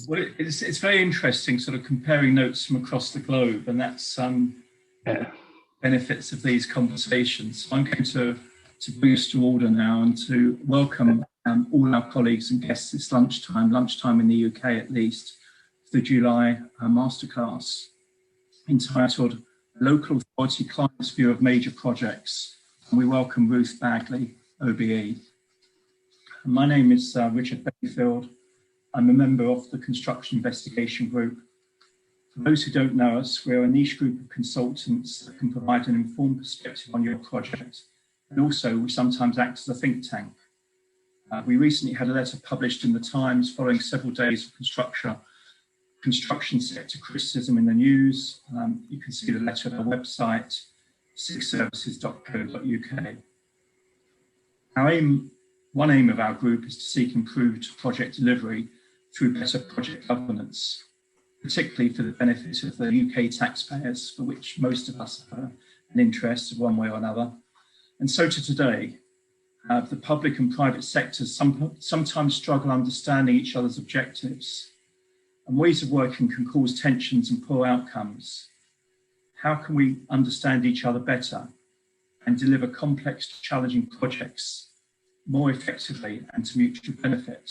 Well, it's very interesting, sort of comparing notes from across the globe, and that's benefits of these conversations. I'm going to bring us to order now and to welcome all our colleagues and guests this lunchtime in the UK at least, for the July Masterclass entitled Local Authority Clients' View of Major Projects. And we welcome Ruth Bagley OBE. My name is Richard Bayfield. I'm a member of the Construction Investigation Group. For those who don't know us, we're a niche group of consultants that can provide an informed perspective on your project. And also, we sometimes act as a think tank. We recently had a letter published in the Times following several days of construction sector criticism in the news. You can see the letter at our website, cigservices.co.uk. One aim of our group is to seek improved project delivery through better project governance, particularly for the benefit of the UK taxpayers, for which most of us have an interest one way or another. And so to today, the public and private sectors sometimes struggle understanding each other's objectives, and ways of working can cause tensions and poor outcomes. How can we understand each other better and deliver complex, challenging projects more effectively and to mutual benefit?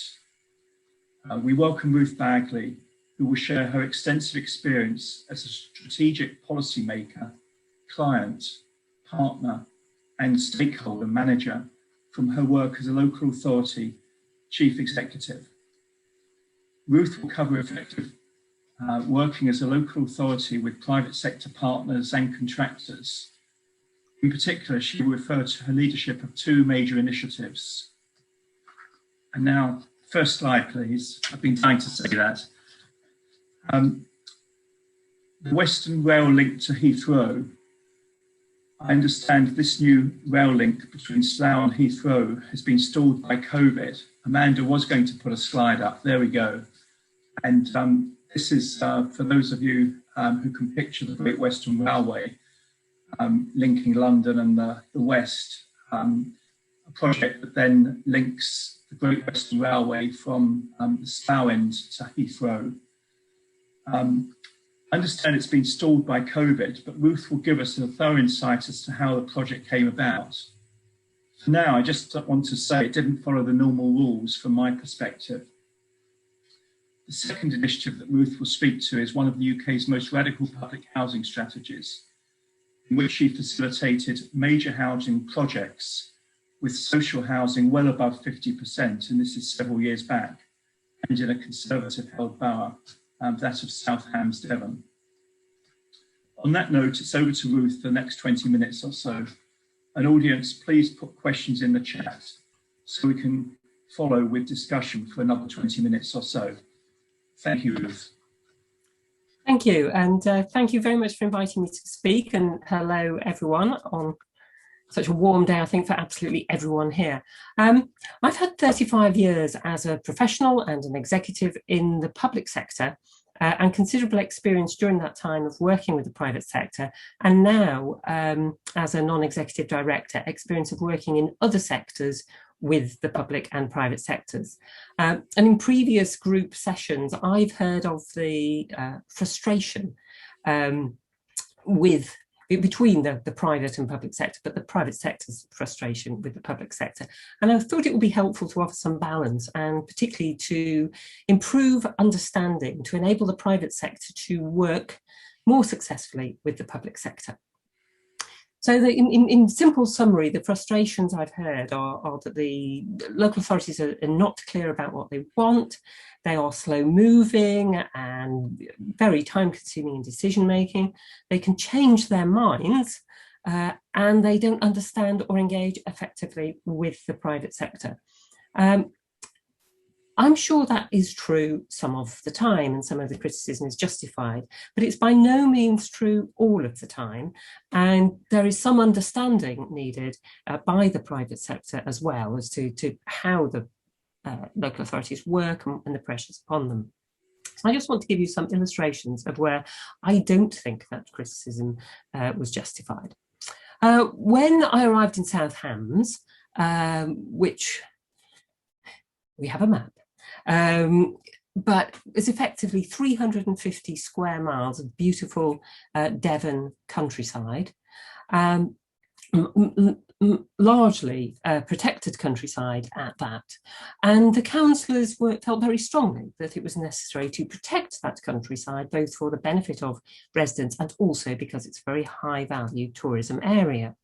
We welcome Ruth Bagley, who will share her extensive experience as a strategic policymaker, client, partner, and stakeholder manager from her work as a local authority chief executive. Ruth will cover effective working as a local authority with private sector partners and contractors. In particular, she will refer to her leadership of two major initiatives. And now, first slide, please. I've been trying to say that. The Western Rail link to Heathrow. I understand this new rail link between Slough and Heathrow has been stalled by COVID. Amanda was going to put a slide up. There we go. And this is, for those of you who can picture the Great Western Railway, linking London and the West, a project that then links the Great Western Railway from the Slough end to Heathrow. I understand it's been stalled by COVID, but Ruth will give us a thorough insight as to how the project came about. For now, I just want to say it didn't follow the normal rules from my perspective. The second initiative that Ruth will speak to is one of the UK's most radical public housing strategies, in which she facilitated major housing projects with social housing well above 50%, and this is several years back, and in a conservative held borough, that of South Hams, Devon. On that note, it's over to Ruth for the next 20 minutes or so. An audience, please put questions in the chat so we can follow with discussion for another 20 minutes or so. Thank you, Ruth. Thank you, and thank you very much for inviting me to speak, and hello everyone on such a warm day, I think, for absolutely everyone here. I've had 35 years as a professional and an executive in the public sector, and considerable experience during that time of working with the private sector, and now as a non-executive director, experience of working in other sectors with the public and private sectors. And in previous group sessions, I've heard of the frustration between the private and public sector, but the private sector's frustration with the public sector. And I thought it would be helpful to offer some balance, and particularly to improve understanding, to enable the private sector to work more successfully with the public sector. So in simple summary, the frustrations I've heard are that the local authorities are not clear about what they want, they are slow moving and very time consuming in decision making, they can change their minds, and they don't understand or engage effectively with the private sector. I'm sure that is true some of the time, and some of the criticism is justified, but it's by no means true all of the time. And there is some understanding needed by the private sector as well as to how the local authorities work and the pressures upon them. So I just want to give you some illustrations of where I don't think that criticism was justified. When I arrived in South Hams, which we have a map, but it's effectively 350 square miles of beautiful Devon countryside, largely protected countryside at that. And the councillors felt very strongly that it was necessary to protect that countryside, both for the benefit of residents and also because it's a very high value tourism area.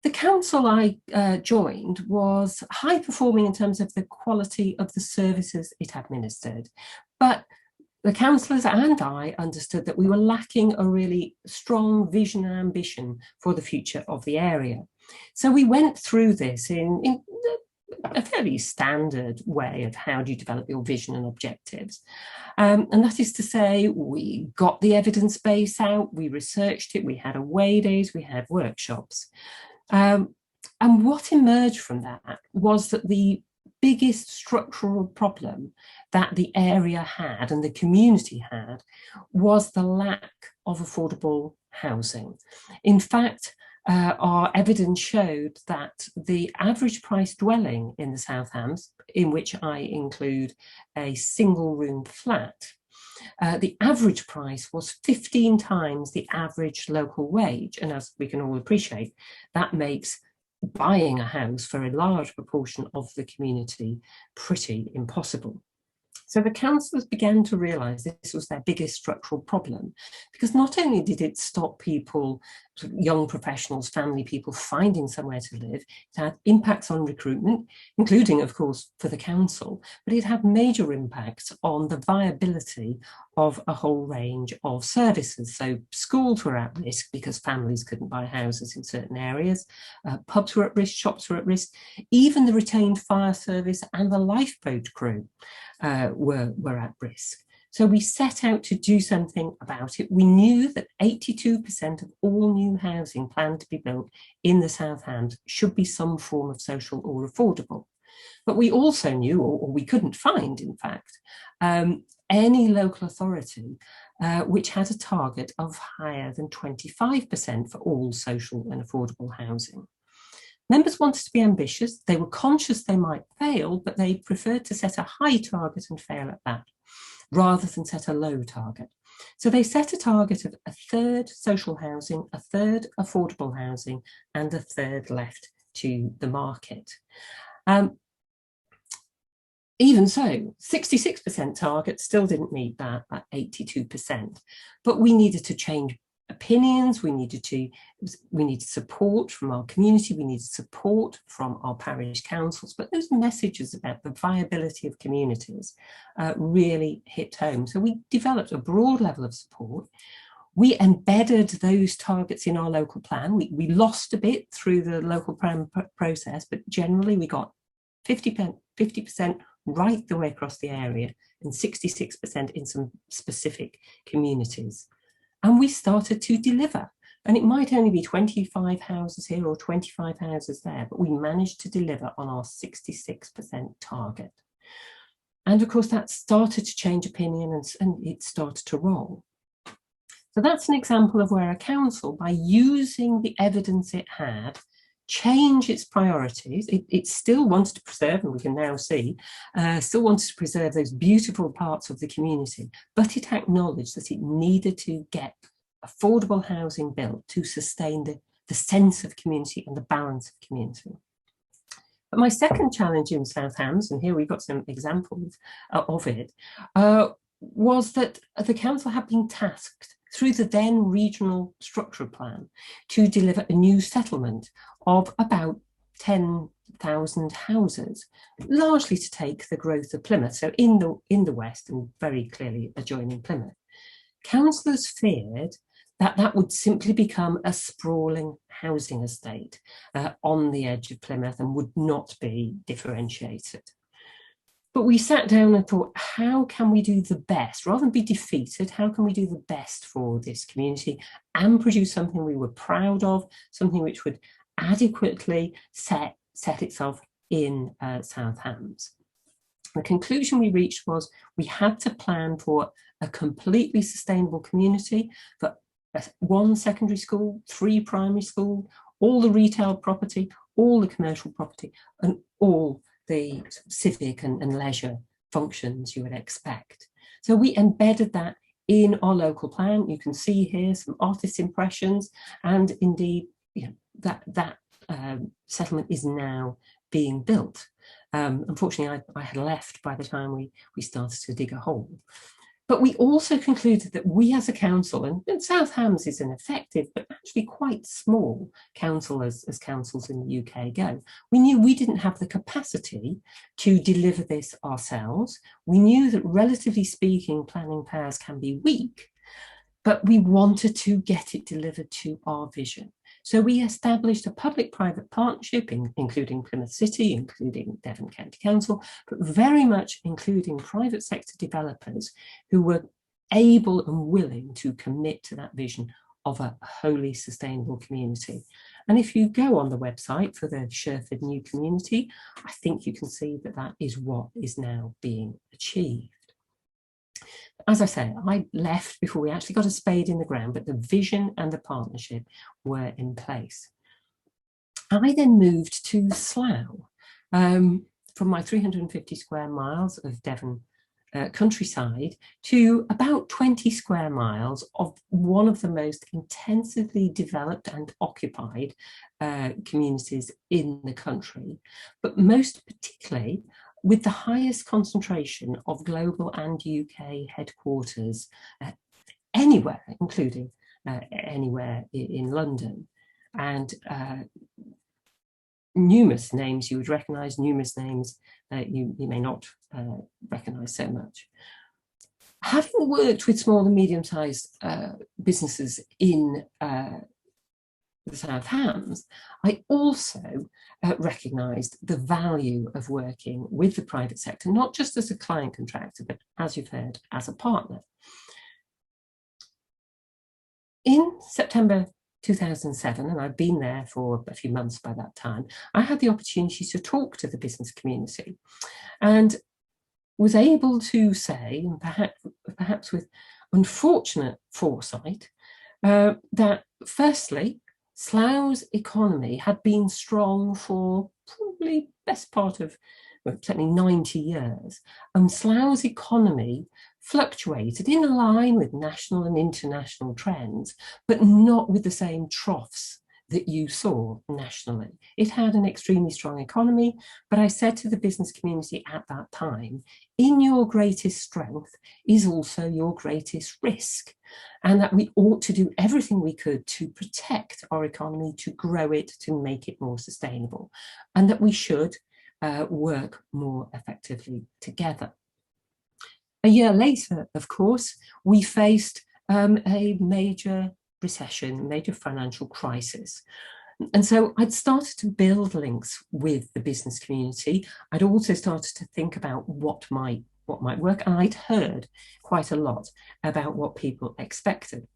The council I joined was high performing in terms of the quality of the services it administered, but the councillors and I understood that we were lacking a really strong vision and ambition for the future of the area. So we went through this in a fairly standard way of how do you develop your vision and objectives. And that is to say, we got the evidence base out, we researched it, we had away days, we had workshops. And what emerged from that was that the biggest structural problem that the area had and the community had was the lack of affordable housing. In fact, our evidence showed that the average price dwelling in the South Hams, in which I include a single room flat, the average price was 15 times the average local wage. And as we can all appreciate, that makes buying a house for a large proportion of the community pretty impossible. So the councillors began to realise this was their biggest structural problem, because not only did it stop people, young professionals, family people, finding somewhere to live, it had impacts on recruitment, including, of course, for the council, but it had major impacts on the viability of a whole range of services. So schools were at risk because families couldn't buy houses in certain areas, pubs were at risk, shops were at risk, even the retained fire service and the lifeboat crew were at risk. So we set out to do something about it. We knew that 82% of all new housing planned to be built in the South Hams should be some form of social or affordable. But we also knew, or we couldn't find, in fact, any local authority which had a target of higher than 25% for all social and affordable housing. Members wanted to be ambitious. They were conscious they might fail, but they preferred to set a high target and fail at that, rather than set a low target. So they set a target of a third social housing, a third affordable housing, and a third left to the market. Even so, 66% target still didn't meet that 82%, but we needed to change opinions, we needed support from our community, we needed support from our parish councils, but those messages about the viability of communities really hit home. So we developed a broad level of support. We embedded those targets in our local plan. We lost a bit through the local plan process, but generally we got 50% right the way across the area and 66% in some specific communities. And we started to deliver. And it might only be 25 houses here or 25 houses there, but we managed to deliver on our 66% target. And of course, that started to change opinion and it started to roll. So that's an example of where a council, by using the evidence it had, changed its priorities. It still wanted to preserve, and we can now see, still wanted to preserve those beautiful parts of the community, but it acknowledged that it needed to get affordable housing built to sustain the sense of community and the balance of community. But my second challenge in South Hams, and here we've got some examples of it, was that the council had been tasked through the then regional structural plan to deliver a new settlement of about 10,000 houses, largely to take the growth of Plymouth, so in the west and very clearly adjoining Plymouth. Councillors feared that that would simply become a sprawling housing estate on the edge of Plymouth and would not be differentiated. But we sat down and thought, how can we do the best? Rather than be defeated, how can we do the best for this community and produce something we were proud of, something which would adequately set itself in South Hams? The conclusion we reached was we had to plan for a completely sustainable community, for one secondary school, 3 primary schools, all the retail property, all the commercial property, and all the civic and leisure functions you would expect. So we embedded that in our local plan. You can see here some artist impressions, and indeed, you know, that settlement is now being built. Unfortunately, I had left by the time we started to dig a hole. But we also concluded that we as a council, and South Hams is an effective but actually quite small council as councils in the UK go, we knew we didn't have the capacity to deliver this ourselves. We knew that, relatively speaking, planning powers can be weak, but we wanted to get it delivered to our vision. So we established a public-private partnership, including Plymouth City, including Devon County Council, but very much including private sector developers who were able and willing to commit to that vision of a wholly sustainable community. And if you go on the website for the Sherford New Community, I think you can see that that is what is now being achieved. As I say, I left before we actually got a spade in the ground, but the vision and the partnership were in place. I then moved to Slough, from my 350 square miles of Devon countryside to about 20 square miles of one of the most intensively developed and occupied communities in the country, but most particularly with the highest concentration of global and UK headquarters anywhere, including anywhere in London. And numerous names you would recognise, numerous names you may not recognise so much. Having worked with small and medium-sized businesses in the South Hams, I also recognised the value of working with the private sector, not just as a client contractor, but, as you've heard, as a partner. In September 2007, and I'd been there for a few months by that time, I had the opportunity to talk to the business community and was able to say, and perhaps with unfortunate foresight, that firstly, Slough's economy had been strong for probably best part of, well, certainly 90 years. And Slough's economy fluctuated in line with national and international trends, but not with the same troughs that you saw nationally. It had an extremely strong economy, but I said to the business community at that time, in your greatest strength is also your greatest risk, and that we ought to do everything we could to protect our economy, to grow it, to make it more sustainable, and that we should work more effectively together. A year later, of course, we faced a major recession, major financial crisis. And so I'd started to build links with the business community. I'd also started to think about what might work, and I'd heard quite a lot about what people expected.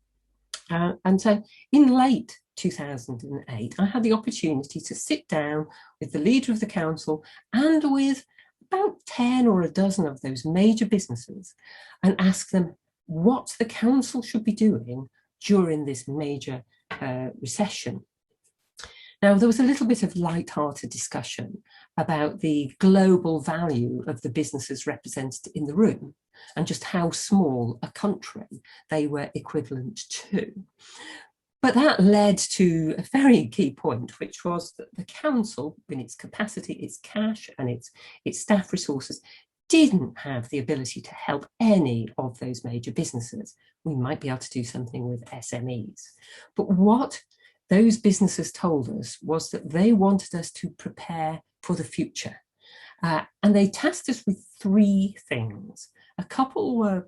And so in late 2008, I had the opportunity to sit down with the leader of the council and with about 10 or a dozen of those major businesses and ask them what the council should be doing during this major recession. Now, there was a little bit of light-hearted discussion about the global value of the businesses represented in the room and just how small a country they were equivalent to. But that led to a very key point, which was that the council, in its capacity, its cash and its staff resources, didn't have the ability to help any of those major businesses. We might be able to do something with SMEs. But what those businesses told us was that they wanted us to prepare for the future. And they tasked us with three things. A couple were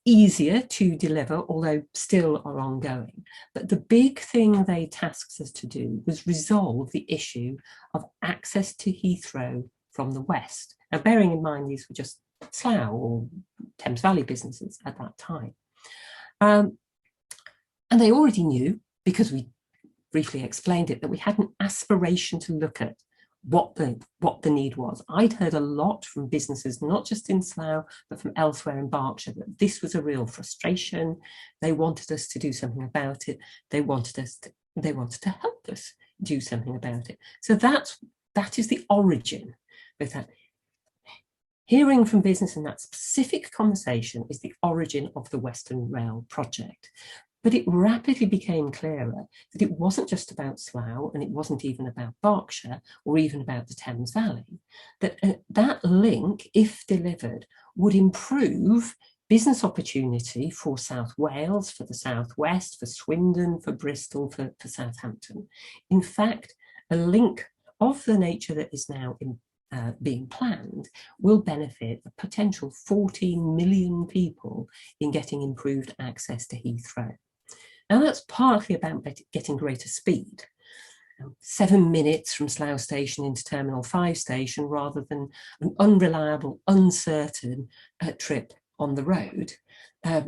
easier to deliver, although still are ongoing. But the big thing they tasked us to do was resolve the issue of access to Heathrow from the west. Now, bearing in mind these were just Slough or Thames Valley businesses at that time. And they already knew, because we briefly explained it, that we had an aspiration to look at what the need was. I'd heard a lot from businesses, not just in Slough, but from elsewhere in Berkshire, that this was a real frustration. They wanted us to do something about it. They wanted to help us do something about it. So that is the origin of that. Hearing from business in that specific conversation is the origin of the Western Rail project. But it rapidly became clearer that it wasn't just about Slough, and it wasn't even about Berkshire or even about the Thames Valley, that that link, if delivered, would improve business opportunity for South Wales, for the South West, for Swindon, for Bristol, for Southampton. In fact, a link of the nature that is now being planned will benefit a potential 14 million people in getting improved access to Heathrow. Now, that's partly about getting greater speed. 7 minutes from Slough Station into Terminal 5 Station rather than an unreliable, uncertain trip on the road. A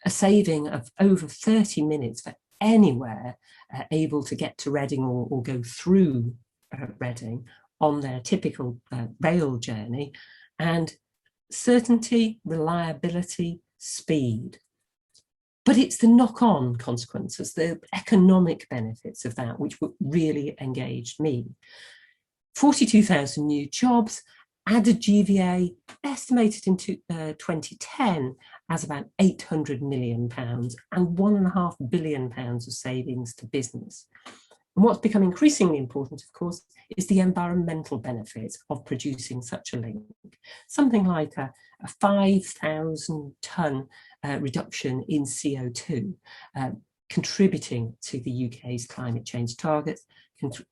saving of over 30 minutes for anywhere able to get to Reading or go through Reading on their typical rail journey, and certainty, reliability, speed. But it's the knock-on consequences, the economic benefits of that, which really engaged me. 42,000 new jobs, added GVA, estimated in 2010 as about £800 million and £1.5 billion of savings to business. And what's become increasingly important, of course, is the environmental benefits of producing such a link. Something like a 5,000 tonne reduction in CO2, contributing to the UK's climate change targets,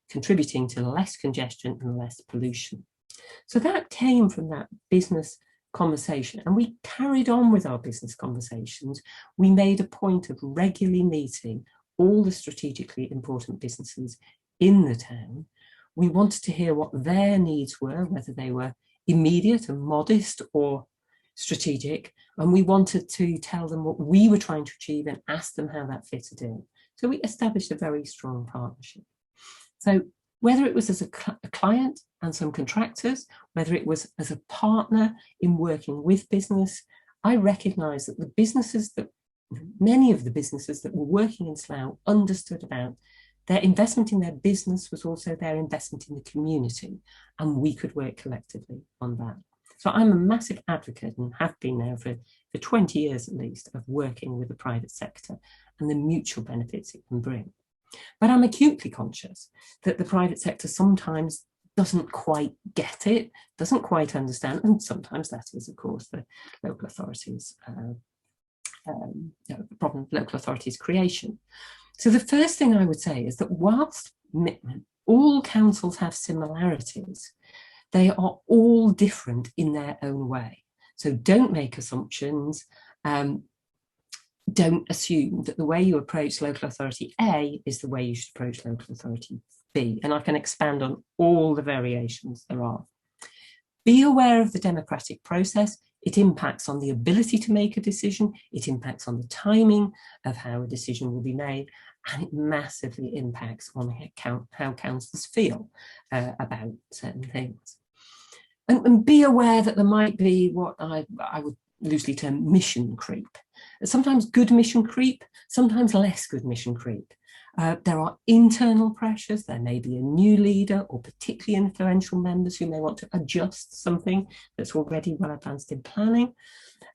contributing to less congestion and less pollution. So that came from that business conversation, and we carried on with our business conversations. We made a point of regularly meeting all the strategically important businesses in the town. We wanted to hear what their needs were, whether they were immediate and modest or strategic, and we wanted to tell them what we were trying to achieve and ask them how that fitted in. So we established a very strong partnership. So whether it was as a client and some contractors, whether it was as a partner in working with business, I recognised that the businesses that many of the businesses that were working in Slough understood about their investment in their business was also their investment in the community, and we could work collectively on that. So I'm a massive advocate, and have been now for 20 years at least, of working with the private sector and the mutual benefits it can bring. But I'm acutely conscious that the private sector sometimes doesn't quite get it, doesn't quite understand, and sometimes that is, of course, the local authorities' the problem of local authorities' creation. So the first thing I would say is that whilst all councils have similarities, they are all different in their own way. So don't make assumptions. Don't assume that the way you approach local authority A is the way you should approach local authority B. And I can expand on all the variations there are. Be aware of the democratic process. It impacts on the ability to make a decision. It impacts on the timing of how a decision will be made. And it massively impacts on how councillors feel about certain things. And be aware that there might be what I would loosely term mission creep. Sometimes good mission creep, sometimes less good mission creep. There are internal pressures. There may be a new leader or particularly influential members who may want to adjust something that's already well advanced in planning.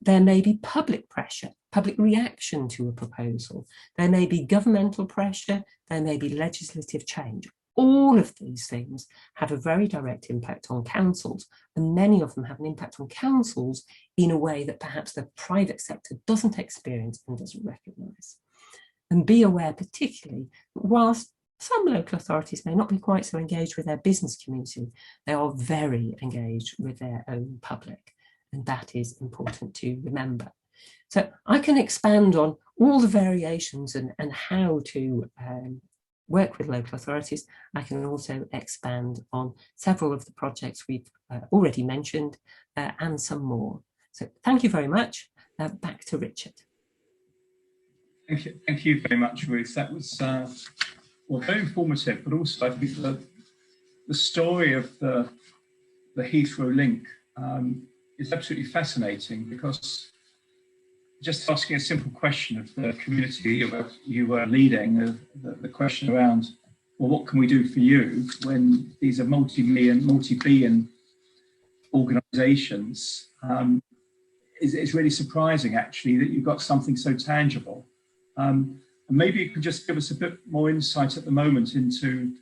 There may be public pressure, public reaction to a proposal. There may be governmental pressure. There may be legislative change. All of these things have a very direct impact on councils, and many of them have an impact on councils in a way that perhaps the private sector doesn't experience and doesn't recognise. And be aware particularly, whilst some local authorities may not be quite so engaged with their business community, they are very engaged with their own public, and that is important to remember. So I can expand on all the variations and how to work with local authorities. I can also expand on several of the projects we've already mentioned and some more. So thank you very much. Back to Richard. Thank you very much, Ruth. That was well, very informative, but also I think the story of the Heathrow link is absolutely fascinating, because just asking a simple question of the community you were leading, the question around, well, what can we do for you when these are multi-billion organisations, it's really surprising actually that you've got something so tangible. And maybe you could just give us a bit more insight at the moment into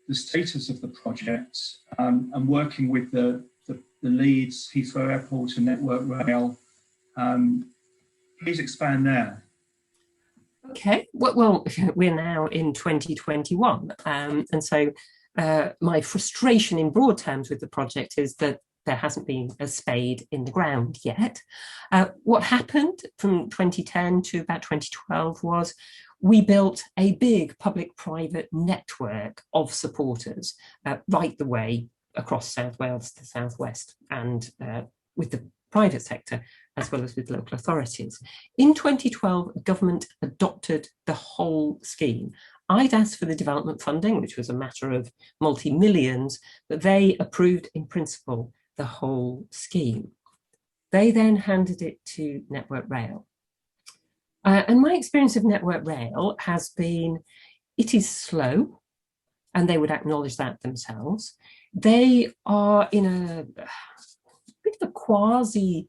the status of the project, and working with the leads, Heathrow Airport and Network Rail. Please expand there. Okay, well, we're now in 2021, and so my frustration in broad terms with the project is that there hasn't been a spade in the ground yet. What happened from 2010 to about 2012 was we built a big public-private network of supporters right the way across South Wales to South West, and with the private sector as well as with local authorities. In 2012, government adopted the whole scheme. I'd asked for the development funding, which was a matter of multi-millions, but they approved in principle the whole scheme. They then handed it to Network Rail. And my experience of Network Rail has been, it is slow, and they would acknowledge that themselves. They are in a bit of a quasi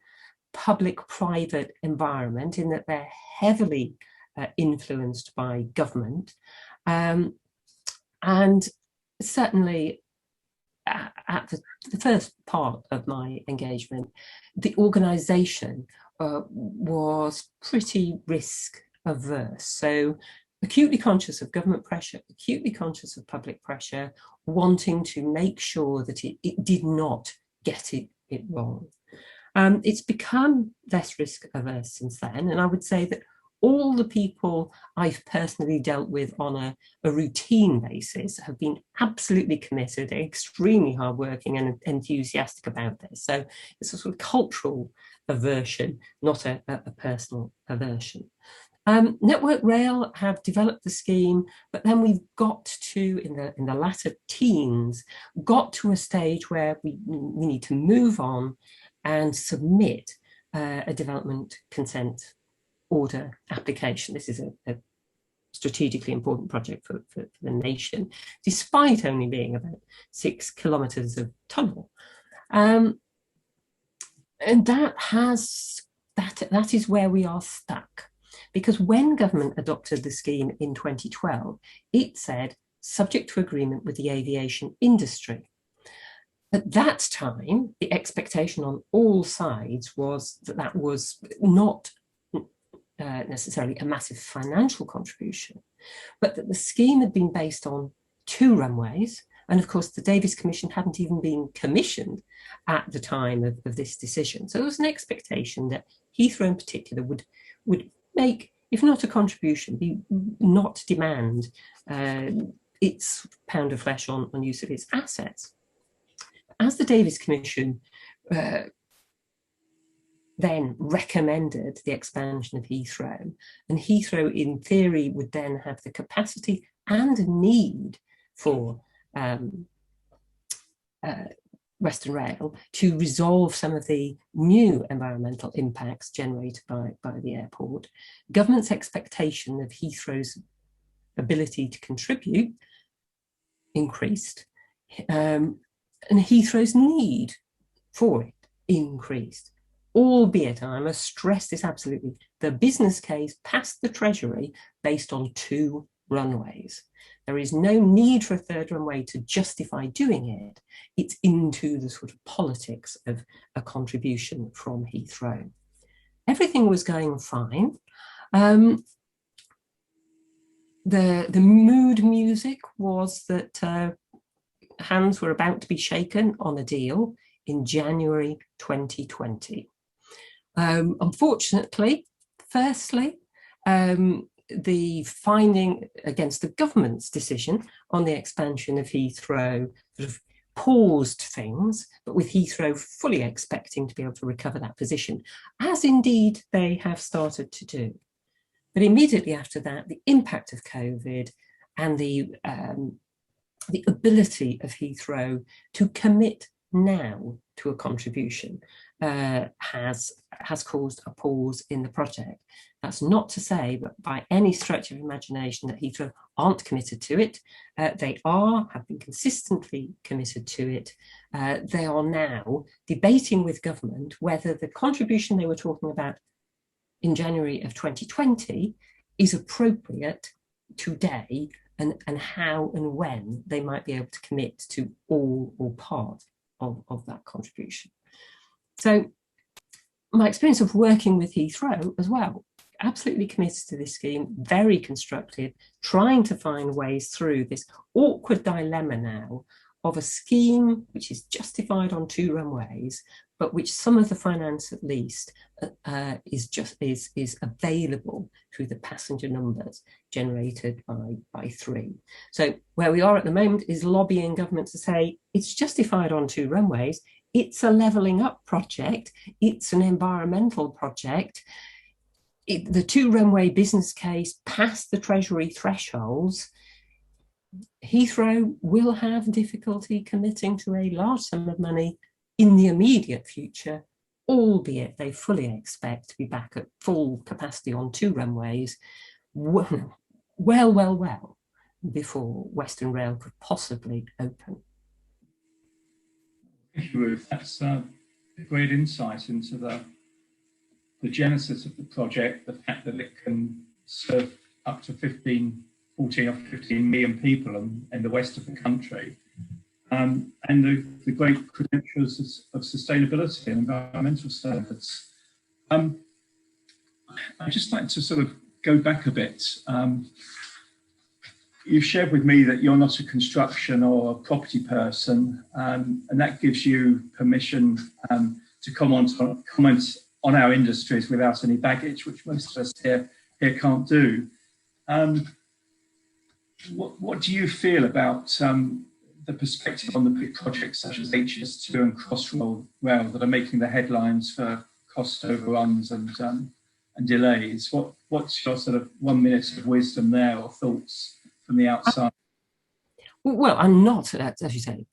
public-private environment in that they're heavily influenced by government. And certainly at the first part of my engagement, the organisation was pretty risk averse. So acutely conscious of government pressure, acutely conscious of public pressure, wanting to make sure that it did not get it wrong. It's become less risk averse since then, and I would say that all the people I've personally dealt with on a routine basis have been absolutely committed, extremely hardworking and enthusiastic about this. So it's a sort of cultural aversion, not a personal aversion. Network Rail have developed the scheme, but then we've got to, in the latter teens, got to a stage where we need to move on and submit a development consent order application. This is a strategically important project for the nation, despite only being about 6 kilometres of tunnel. And that is where we are stuck. Because when government adopted the scheme in 2012, it said, subject to agreement with the aviation industry. At that time, the expectation on all sides was that that was not necessarily a massive financial contribution, but that the scheme had been based on 2 runways. And of course, the Davis Commission hadn't even been commissioned at the time of this decision. So there was an expectation that Heathrow in particular would make, if not a contribution, not demand its pound of flesh on use of its assets. As the Davis Commission then recommended the expansion of Heathrow, and Heathrow in theory would then have the capacity and need for Western Rail to resolve some of the new environmental impacts generated by the airport. Government's expectation of Heathrow's ability to contribute increased, and Heathrow's need for it increased, albeit, and I must stress this absolutely, the business case passed the Treasury based on 2 runways. There is no need for a 3rd runway to justify doing it. It's into the sort of politics of a contribution from Heathrow. Everything was going fine. The mood music was that hands were about to be shaken on a deal in January 2020. Unfortunately, firstly, the finding against the government's decision on the expansion of Heathrow sort of paused things, but with Heathrow fully expecting to be able to recover that position, as indeed they have started to do. But immediately after that, the impact of COVID and the ability of Heathrow to commit now to a contribution has caused a pause in the project. That's not to say, but by any stretch of imagination, that Heathrow aren't committed to it. They have been consistently committed to it. They are now debating with government whether the contribution they were talking about in January of 2020 is appropriate today, and how and when they might be able to commit to all or part of that contribution. So my experience of working with Heathrow as well, absolutely committed to this scheme, very constructive, trying to find ways through this awkward dilemma now of a scheme which is justified on 2 runways, but which some of the finance at least is available through the passenger numbers generated by 3. So where we are at the moment is lobbying government to say it's justified on 2 runways, it's a levelling up project, it's an environmental project. The 2 runway business case passed the Treasury thresholds. Heathrow will have difficulty committing to a large sum of money in the immediate future, albeit they fully expect to be back at full capacity on 2 runways well before Western Rail could possibly open. Thank you, Ruth. That's a great insight into the genesis of the project, the fact that it can serve up to 14 or 15 million people in the west of the country, and the great credentials of sustainability and environmental standards. I'd just like to sort of go back a bit. You've shared with me that you're not a construction or a property person, and that gives you permission to comment on our industries without any baggage, which most of us here can't do. What do you feel about the perspective on the big projects such as HS2 and Crossrail that are making the headlines for cost overruns and delays? What's your sort of 1 minute of wisdom there, or thoughts from the outside? Well, I'm not, as you say,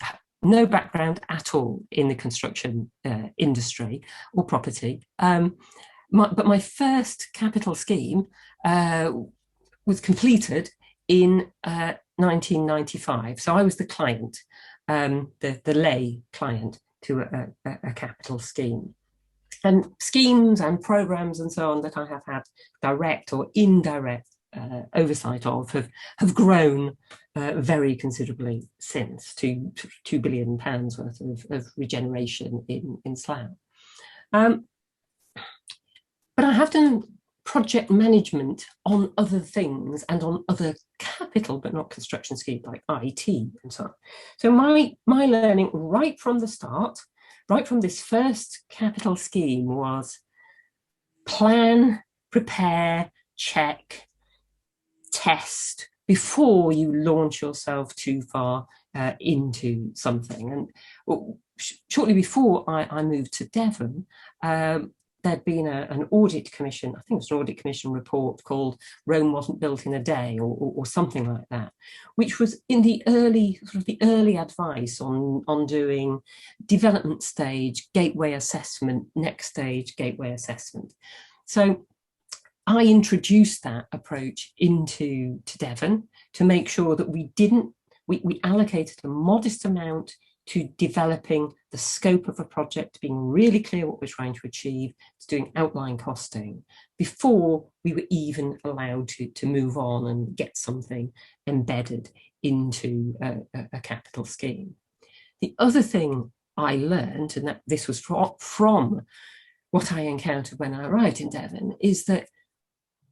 no background at all in the construction industry or property. But my first capital scheme was completed in 1995. So I was the client, the lay client to a capital scheme. And schemes and programs and so on that I have had direct or indirect oversight of have grown very considerably since to £2 billion worth of regeneration in Slough. But I have done project management on other things and on other capital but not construction schemes like IT and so on. So my learning right from the start, right from this first capital scheme, was plan, prepare, check, test before you launch yourself too far into something. And shortly before I moved to Devon, there'd been an audit commission, I think it was an audit commission report called Rome Wasn't Built in a Day, or something like that, which was in the early advice on doing development stage, gateway assessment, next stage, gateway assessment. So I introduced that approach into Devon to make sure that we allocated a modest amount to developing the scope of a project, being really clear what we're trying to achieve, to doing outline costing, before we were even allowed to move on and get something embedded into a capital scheme. The other thing I learned, and that this was from what I encountered when I arrived in Devon, is that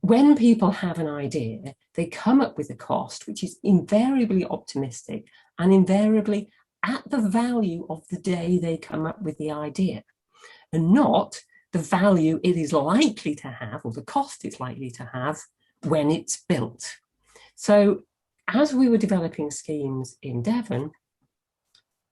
when people have an idea, they come up with a cost which is invariably optimistic and invariably at the value of the day they come up with the idea, and not the value it is likely to have, or the cost it's likely to have, when it's built. So as we were developing schemes in Devon,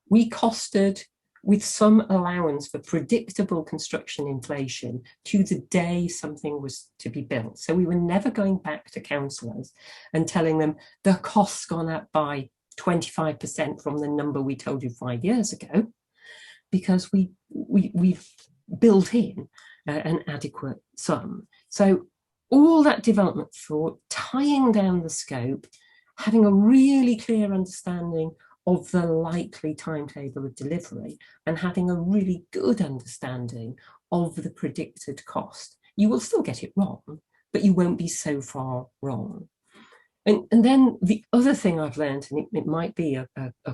we costed with some allowance for predictable construction inflation to the day something was to be built. So we were never going back to councillors and telling them the cost's gone up by 25% from the number we told you 5 years ago, because we've built in an adequate sum. So all that development thought, tying down the scope, having a really clear understanding of the likely timetable of delivery, and having a really good understanding of the predicted cost. You will still get it wrong, but you won't be so far wrong. And then the other thing I've learned, and it might be a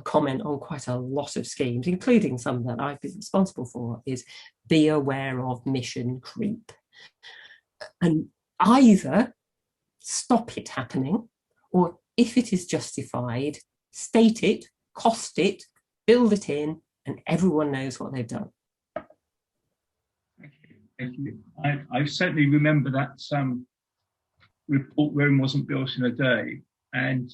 comment on quite a lot of schemes, including some that I've been responsible for, is be aware of mission creep. And either stop it happening, or if it is justified, state it, cost it, build it in, and everyone knows what they've done. Thank you. I certainly remember that report, Rome wasn't built in a day, and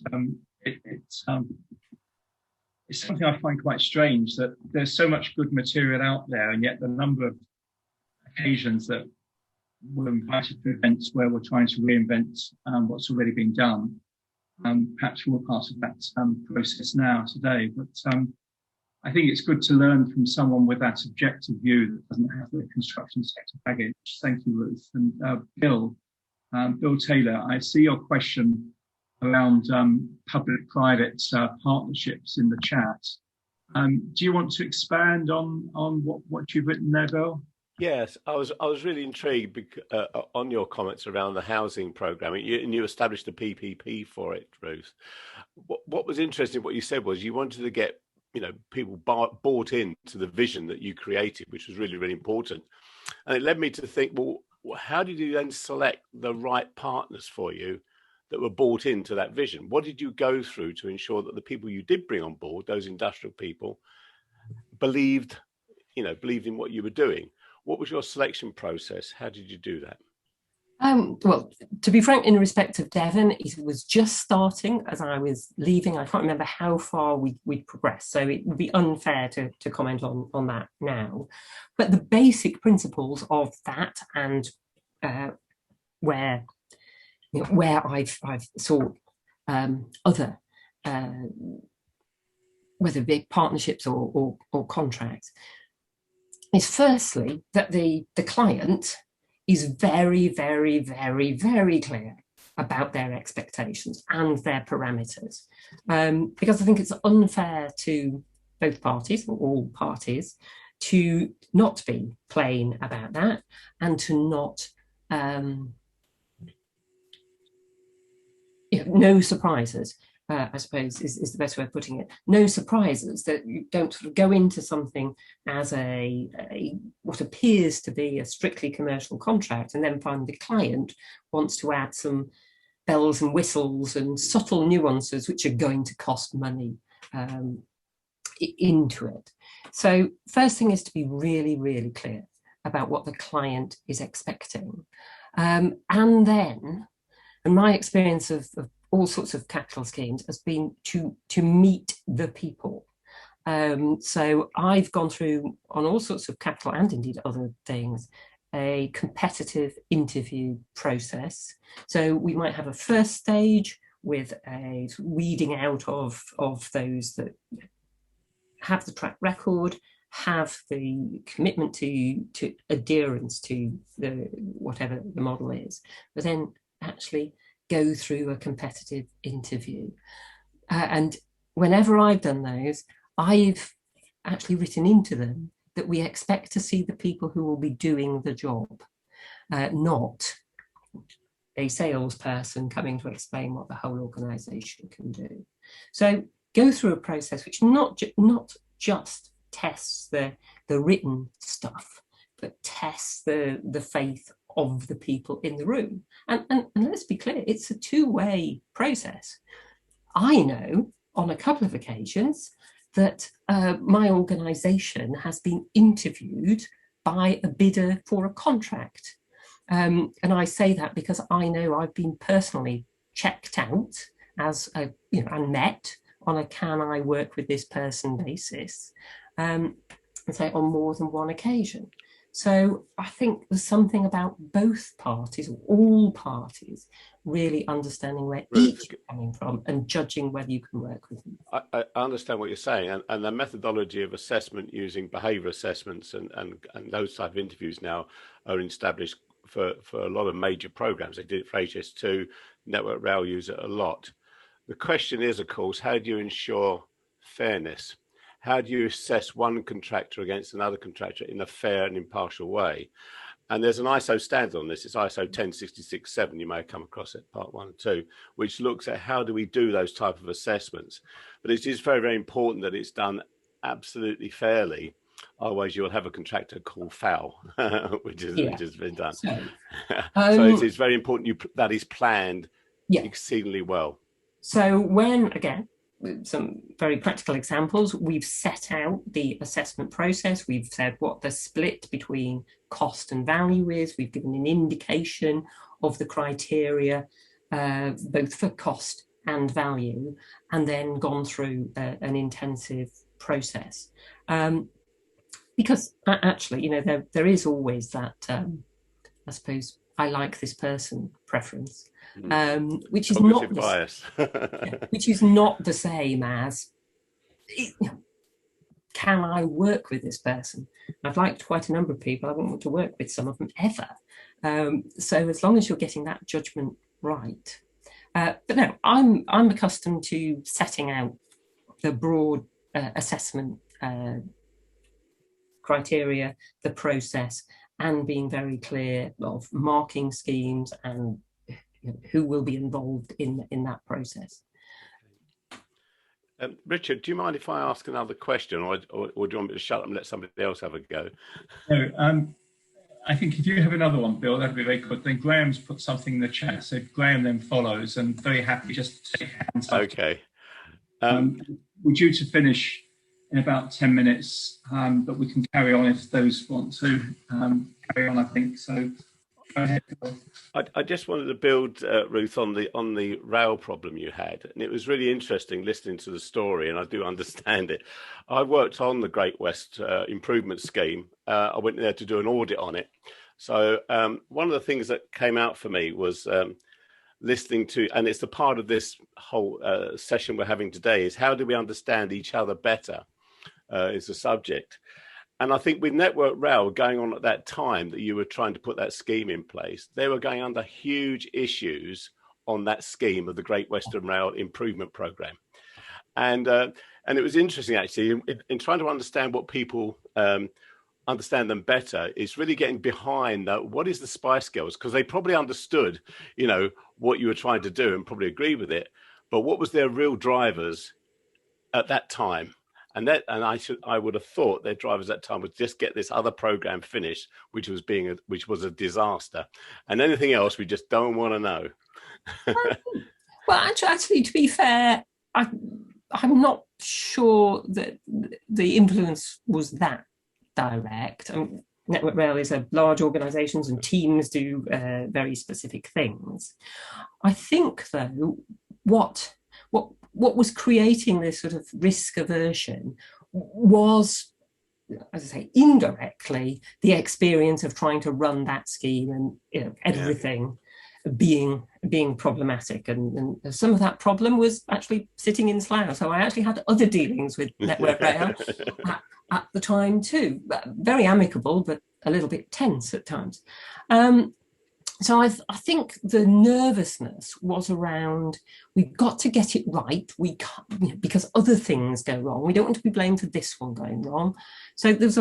it's something I find quite strange that there's so much good material out there, and yet the number of occasions that we're invited to events where we're trying to reinvent what's already been done. Perhaps we're part of that process now today, but I think it's good to learn from someone with that objective view that doesn't have the construction sector baggage. Thank you, Ruth. And Bill Taylor, I see your question around public-private partnerships in the chat. Do you want to expand on what you've written there, Bill? Yes, I was really intrigued on your comments around the housing programme, and you established a PPP for it, Ruth. What was interesting, what you said was you wanted to get people bought into the vision that you created, which was really, really important. And it led me to think, well, how did you then select the right partners for you that were bought into that vision? What did you go through to ensure that the people you did bring on board, those industrial people, believed in what you were doing? What was your selection process? How did you do that? Well, to be frank, in respect of Devon, it was just starting as I was leaving. I can't remember how far we'd progressed, so it would be unfair to comment on that now. But the basic principles of that, and where I've sought other, whether big partnerships or contracts, is firstly that the client is very, very, very, very clear about their expectations and their parameters. Because I think it's unfair to both parties, or all parties, to not be plain about that, and to not, no surprises. I suppose is the best way of putting it. No surprises, that you don't sort of go into something as a what appears to be a strictly commercial contract and then find the client wants to add some bells and whistles and subtle nuances which are going to cost money into it. So first thing is to be really, really clear about what the client is expecting. And then, and my experience of all sorts of capital schemes has been to meet the people. So I've gone through, on all sorts of capital and indeed other things, a competitive interview process. So we might have a first stage with a weeding out of those that have the track record, have the commitment to adherence to whatever the model is, but then actually go through a competitive interview. And whenever I've done those, I've actually written into them that we expect to see the people who will be doing the job, not a salesperson coming to explain what the whole organisation can do. So go through a process which not just tests the written stuff, but tests the faith of the people in the room. And let's be clear, it's a two-way process. I know on a couple of occasions that my organisation has been interviewed by a bidder for a contract. And I say that because I know I've been personally checked out as and met on a can I work with this person basis, and say on more than one occasion. So I think there's something about both parties, or all parties, really understanding where each is coming from and judging whether you can work with them. I understand what you're saying, and the methodology of assessment using behaviour assessments and those type of interviews now are established for a lot of major programs. They did it for HS2, Network Rail use it a lot. The question is, of course, how do you ensure fairness? How do you assess one contractor against another contractor in a fair and impartial way? And there's an ISO standard on this. It's ISO 10667. You may have come across it, part 1 and 2, which looks at how do we do those type of assessments. But it is very, very important that it's done absolutely fairly. Otherwise, you'll have a contractor called foul, which has been done. So it's very important that is planned exceedingly well. So when, again, some very practical examples, we've set out the assessment process. We've said what the split between cost and value is. We've given an indication of the criteria, both for cost and value, and then gone through an intensive process. Because actually, there is always that, I suppose, I like this person preference, which is not bias. Which is not the same as, can I work with this person? I've liked quite a number of people. I wouldn't want to work with some of them ever. So as long as you're getting that judgment right. But no, I'm accustomed to setting out the broad assessment criteria, the process, and being very clear of marking schemes and who will be involved in that process. Richard, do you mind if I ask another question, or do you want me to shut up and let somebody else have a go? No, I think if you have another one, Bill, that'd be very good. Then Graham's put something in the chat, so Graham then follows, and very happy just to take hands up. Okay. We're due to finish in about 10 minutes, but we can carry on if those want to carry on, I think. So go ahead, Bill. I just wanted to build, Ruth, on the rail problem you had, and it was really interesting listening to the story, and I do understand it. I worked on the Great West Improvement Scheme. I went there to do an audit on it. So one of the things that came out for me was listening to, and it's a part of this whole session we're having today, is how do we understand each other better is the subject. And I think with Network Rail going on at that time that you were trying to put that scheme in place, they were going under huge issues on that scheme of the Great Western Rail Improvement Programme. And it was interesting, actually, in trying to understand what people understand them better, is really getting behind what is the Spice Girls, because they probably understood, what you were trying to do and probably agree with it, but what was their real drivers at that time? And I would have thought their drivers at that time would just get this other program finished, which was a disaster, and anything else we just don't want to know. Well, actually, to be fair, I'm not sure that the influence was that direct. Network Rail is a large organisations and teams do very specific things. I think, though, what was creating this sort of risk aversion was, as I say, indirectly the experience of trying to run that scheme and everything being problematic, and some of that problem was actually sitting in Slough. So I actually had other dealings with Network Rail at the time too, very amicable but a little bit tense at times. So I think the nervousness was around, we've got to get it right. We can't, because other things go wrong. We don't want to be blamed for this one going wrong. So there's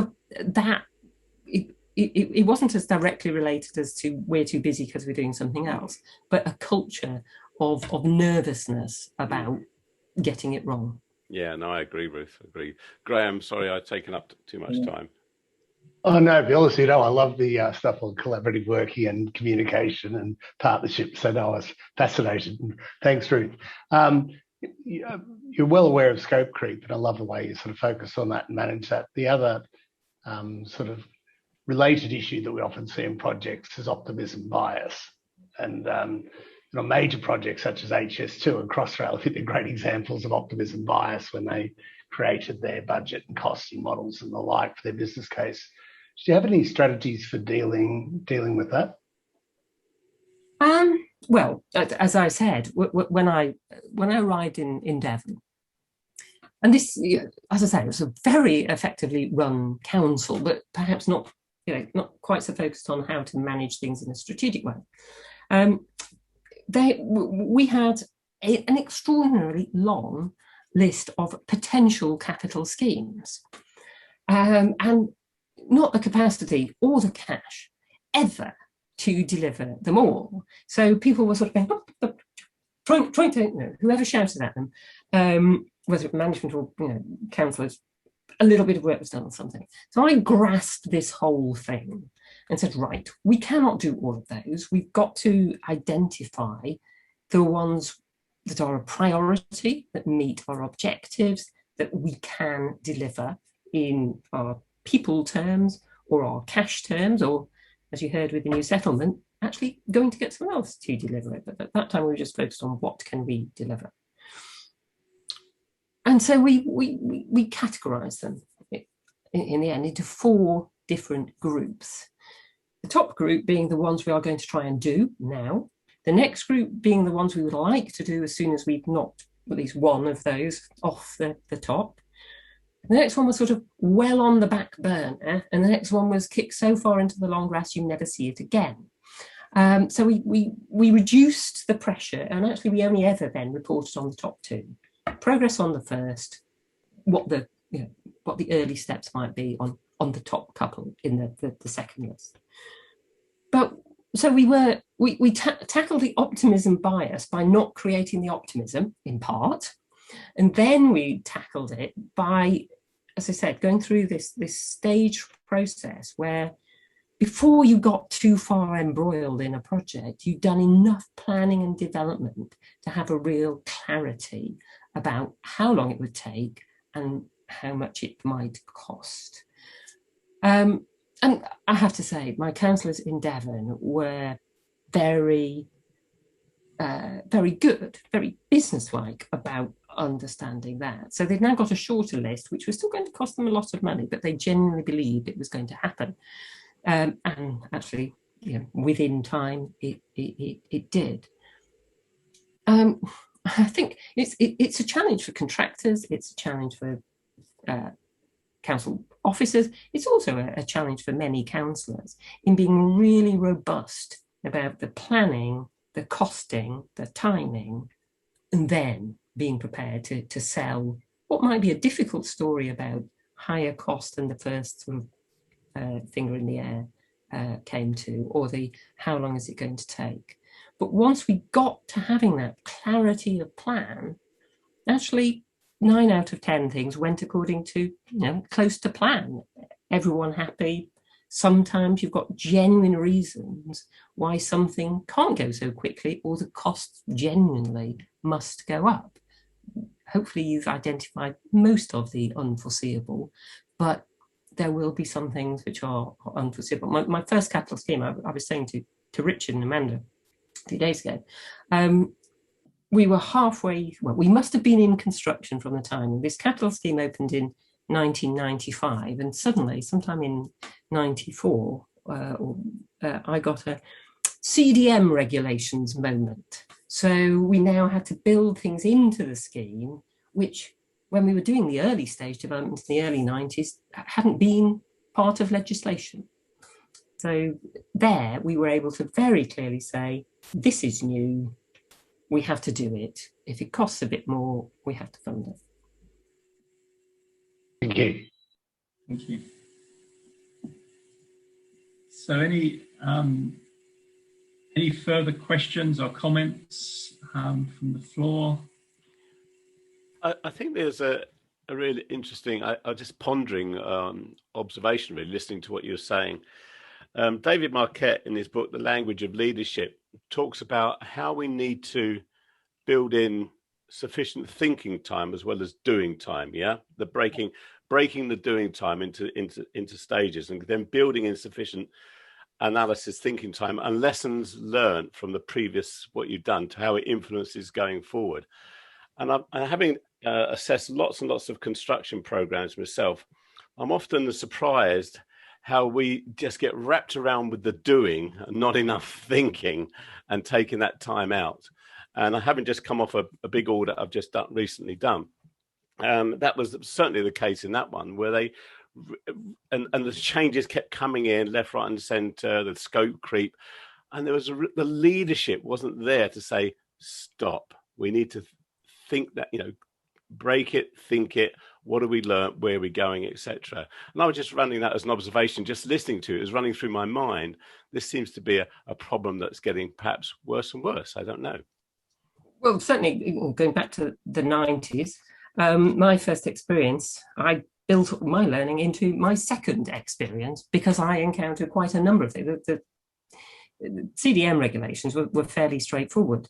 it wasn't as directly related as to we're too busy because we're doing something else, but a culture of nervousness about getting it wrong. Yeah, no, I agree, Ruth. I agree. Graham, sorry, I've taken up too much time. Oh, no, Bill, as you know, I love the stuff on collaborative working and communication and partnership. So, no, I was fascinated. Thanks, Ruth. You're well aware of scope creep, and I love the way you sort of focus on that and manage that. The other sort of related issue that we often see in projects is optimism bias. And major projects such as HS2 and Crossrail, I think they're great examples of optimism bias when they created their budget and costing models and the like for their business case. Do you have any strategies for dealing with that? Well, as I said, when I arrived in Devon, and this, as I say, it was a very effectively run council, but perhaps not not quite so focused on how to manage things in a strategic way. We had an extraordinarily long list of potential capital schemes, and not the capacity or the cash ever to deliver them all. So people were sort of going, trying to, whoever shouted at them, whether it was management or councillors, a little bit of work was done on something. So I grasped this whole thing and said, right, we cannot do all of those. We've got to identify the ones that are a priority, that meet our objectives, that we can deliver in our people terms or our cash terms, or, as you heard with the new settlement, actually going to get someone else to deliver it. But at that time, we were just focused on what can we deliver. And so we categorised them in the end into 4 different groups. The top group being the ones we are going to try and do now. The next group being the ones we would like to do as soon as we've knocked at least one of those off the top. The next one was sort of well on the back burner, and the next one was kicked so far into the long grass you never see it again. So we reduced the pressure, and actually we only ever then reported on the top 2. Progress on the first, what the early steps might be on the top couple in the second list. But so we tackled the optimism bias by not creating the optimism in part, and then we tackled it by, as I said, going through this stage process where before you got too far embroiled in a project, you'd done enough planning and development to have a real clarity about how long it would take and how much it might cost. And I have to say, my councillors in Devon were very good, very businesslike about understanding that. So they've now got a shorter list, which was still going to cost them a lot of money, but they genuinely believed it was going to happen. And actually, within time, it did. I think it's a challenge for contractors. It's a challenge for council officers. It's also a challenge for many councillors in being really robust about the planning, the costing, the timing, and then being prepared to sell what might be a difficult story about higher cost than the first sort of finger in the air came to, or the how long is it going to take. But once we got to having that clarity of plan, actually 9 out of 10 things went according to, close to plan. Everyone happy. Sometimes you've got genuine reasons why something can't go so quickly, or the costs genuinely must go up. Hopefully you've identified most of the unforeseeable, but there will be some things which are unforeseeable. My first capital scheme, I was saying to Richard and Amanda a few days ago, we were halfway, we must have been in construction from the time. This capital scheme opened in 1995, and suddenly, sometime in 94, I got a CDM regulations moment. So we now had to build things into the scheme, which when we were doing the early stage development in the early 90s, hadn't been part of legislation. So there we were able to very clearly say, this is new, we have to do it. If it costs a bit more, we have to fund it. Thank you. Thank you. So any further questions or comments from the floor? I think there's a really interesting, I just pondering observation, really, listening to what you're saying. David Marquette, in his book, The Language of Leadership, talks about how we need to build in sufficient thinking time as well as doing time, the breaking the doing time into stages, and then building in sufficient analysis, thinking time, and lessons learned from the previous, what you've done, to how it influences going forward. And having assessed lots and lots of construction programs myself, I'm often surprised how we just get wrapped around with the doing and not enough thinking and taking that time out. And I haven't just come off a big order I've just recently done. That was certainly the case in that one, where they and the changes kept coming in left, right, and centre. The scope creep, and there was the leadership wasn't there to say stop. We need to think that, break it, think it. What have we learned? Where are we going, etc. And I was just running that as an observation, just listening to it. It was running through my mind. This seems to be a problem that's getting perhaps worse and worse. I don't know. Well, certainly going back to the 90s, my first experience, I built my learning into my second experience because I encountered quite a number of things. The CDM regulations were fairly straightforward.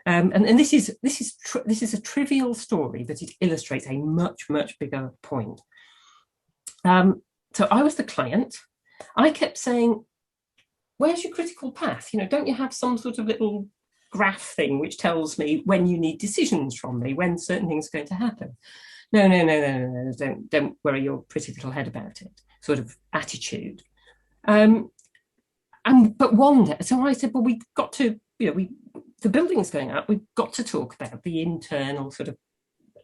And this is a trivial story, but it illustrates a much, much bigger point. So I was the client. I kept saying, where's your critical path? Don't you have some sort of little graph thing which tells me when you need decisions from me, when certain things are going to happen? No, don't worry your pretty little head about it, sort of attitude. But one day, so I said, well, we've got to, the building's going up, we've got to talk about the internal sort of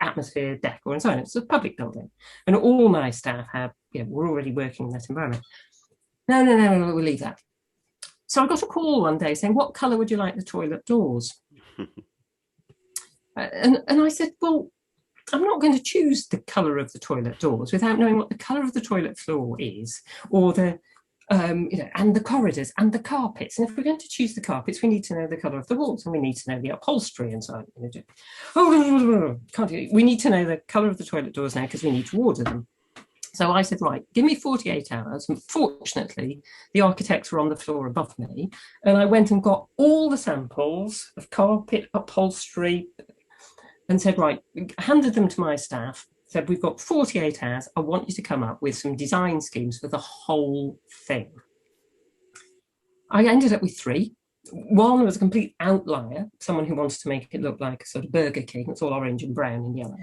atmosphere, decor, and so on. It's a public building. And all my staff were already working in that environment. No, we'll leave that. So I got a call one day saying, what colour would you like the toilet doors? And I said, well, I'm not going to choose the colour of the toilet doors without knowing what the colour of the toilet floor is, or the and the corridors and the carpets. And if we're going to choose the carpets, we need to know the colour of the walls, and we need to know the upholstery and so on. We need to know the colour of the toilet doors now because we need to order them. So I said, right, give me 48 hours. And fortunately, the architects were on the floor above me. And I went and got all the samples of carpet, upholstery, and said, right, handed them to my staff. Said, we've got 48 hours. I want you to come up with some design schemes for the whole thing. I ended up with 3. One was a complete outlier, someone who wanted to make it look like a sort of Burger King. It's all orange and brown and yellow.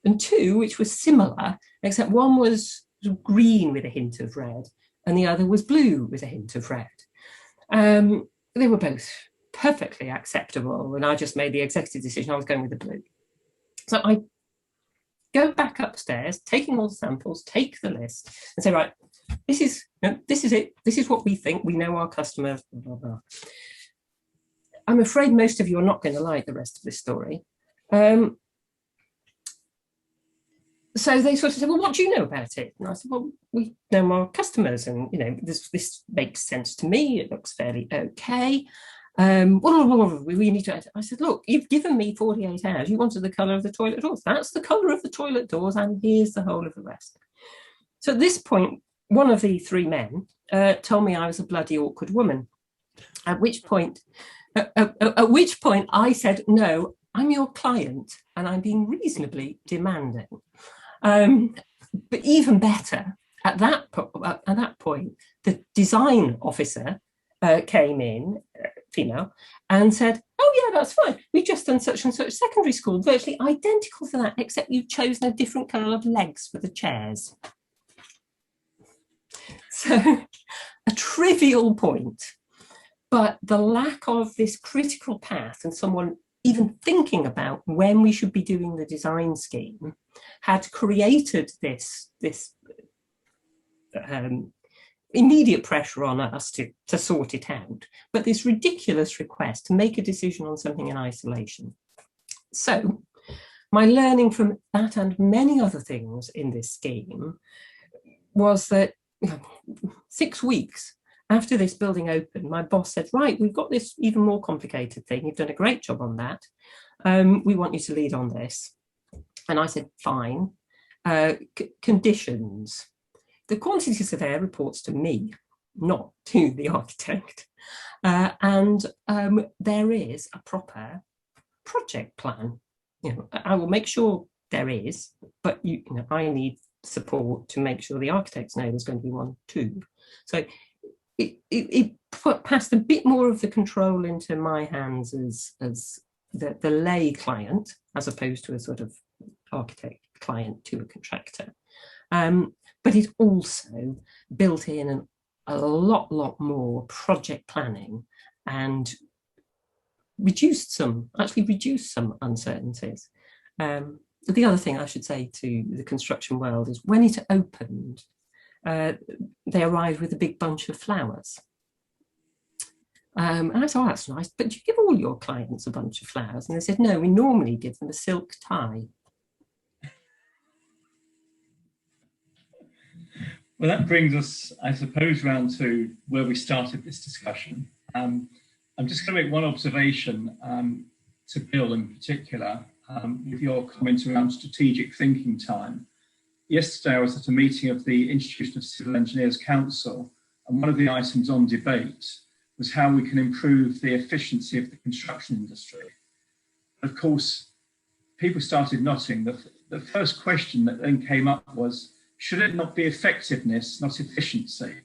And 2, which was similar, except one was green with a hint of red, and the other was blue with a hint of red. They were both perfectly acceptable, and I just made the executive decision I was going with the blue. So I go back upstairs, taking all the samples, take the list, and say, right, this is it. This is what we think. We know our customer, blah, blah, blah. I'm afraid most of you are not going to like the rest of this story. So they sort of said, well, what do you know about it? And I said, well, we know our customers, and this makes sense to me. It looks fairly okay. We need to. I said, look, you've given me 48 hours. You wanted the colour of the toilet doors. That's the colour of the toilet doors, and here's the whole of the rest. So at this point, one of the 3 men told me I was a bloody awkward woman. At which point I said, no, I'm your client, and I'm being reasonably demanding. But even better, at that point, the design officer came in, female, and said, oh yeah, that's fine. We've just done such and such secondary school, virtually identical to that, except you've chosen a different colour of legs for the chairs. So a trivial point, but the lack of this critical path and someone even thinking about when we should be doing the design scheme had created this immediate pressure on us to sort it out, but this ridiculous request to make a decision on something in isolation. So my learning from that and many other things in this scheme was that 6 weeks after this building opened, my boss said, right, we've got this even more complicated thing. You've done a great job on that. We want you to lead on this. And I said, fine. Conditions. The quantity surveyor reports to me, not to the architect. And there is a proper project plan. I will make sure there is, but I need support to make sure the architects know there's going to be one too. So it passed a bit more of the control into my hands as the lay client, as opposed to a sort of architect client to a contractor. But it also built in a lot more project planning and reduced some uncertainties. The other thing I should say to the construction world is when it opened, they arrived with a big bunch of flowers. And I thought, oh, that's nice, but do you give all your clients a bunch of flowers? And they said, no, we normally give them a silk tie. Well, that brings us, I suppose, round to where we started this discussion. I'm just going to make one observation to Bill in particular, with your comments around strategic thinking time. Yesterday, I was at a meeting of the Institution of Civil Engineers Council, and one of the items on debate was how we can improve the efficiency of the construction industry. Of course, people started nodding. The first question that then came up was, should it not be effectiveness, not efficiency?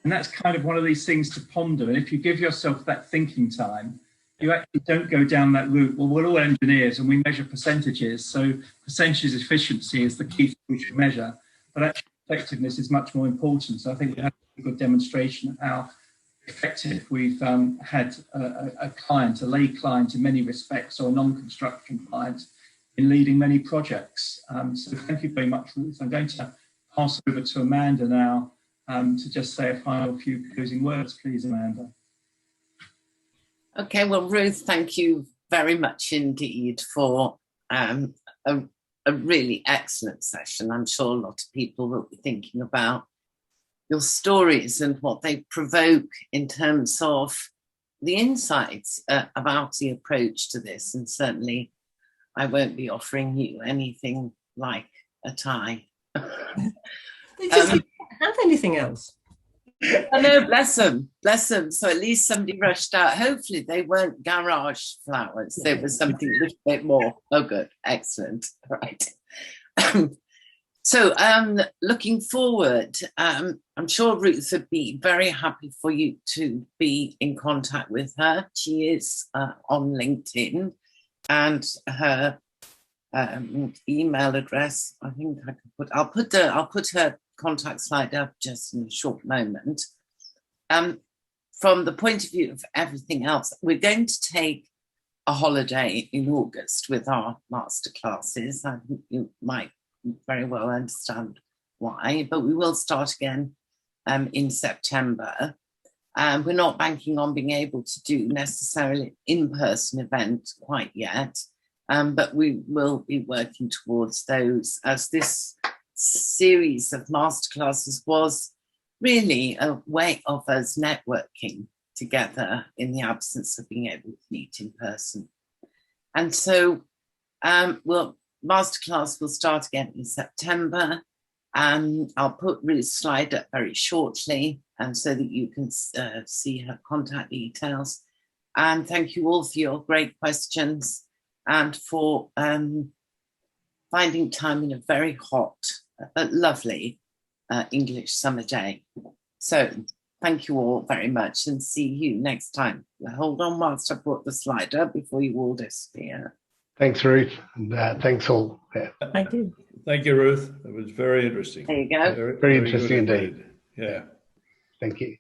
And that's kind of one of these things to ponder. And if you give yourself that thinking time, you actually don't go down that route. Well, we're all engineers and we measure percentages. So percentages efficiency is the key thing we should measure. But actually effectiveness is much more important. So I think we have a good demonstration of how effective we've had a client, a lay client in many respects, or a non-construction client in leading many projects. So thank you very much, Ruth. I'm going to pass over to Amanda now to just say a final few closing words, please, Amanda. Okay, well, Ruth, thank you very much indeed for a really excellent session. I'm sure a lot of people will be thinking about your stories and what they provoke in terms of the insights about the approach to this. And certainly I won't be offering you anything like a tie. They just don't have anything else. Oh, no, bless them, bless them. So at least somebody rushed out. Hopefully they weren't garage flowers. There was something a little bit more. Oh, good, excellent, right. So looking forward, I'm sure Ruth would be very happy for you to be in contact with her. She is on LinkedIn, and her email address, I think I can put, I'll put her contact slide up just in a short moment. From the point of view of everything else, we're going to take a holiday in August with our masterclasses. I think you might very well understand why, but we will start again in September. We're not banking on being able to do necessarily an in-person event quite yet, but we will be working towards those, as this series of masterclasses was really a way of us networking together in the absence of being able to meet in person. And so masterclass will start again in September. I'll put Ruth's slide up very shortly, and so that you can see her contact details. And thank you all for your great questions and for finding time in a very hot but lovely English summer day. So thank you all very much, and see you next time. Hold on whilst I put the slide up before you all disappear. Thanks, Ruth, and thanks all. Yeah. Thank you. Thank you, Ruth. It was very interesting. There you go. Very interesting indeed. Yeah. Thank you.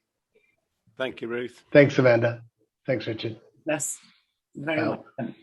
Thank you, Ruth. Thanks, Amanda. Thanks, Richard. That's very welcome.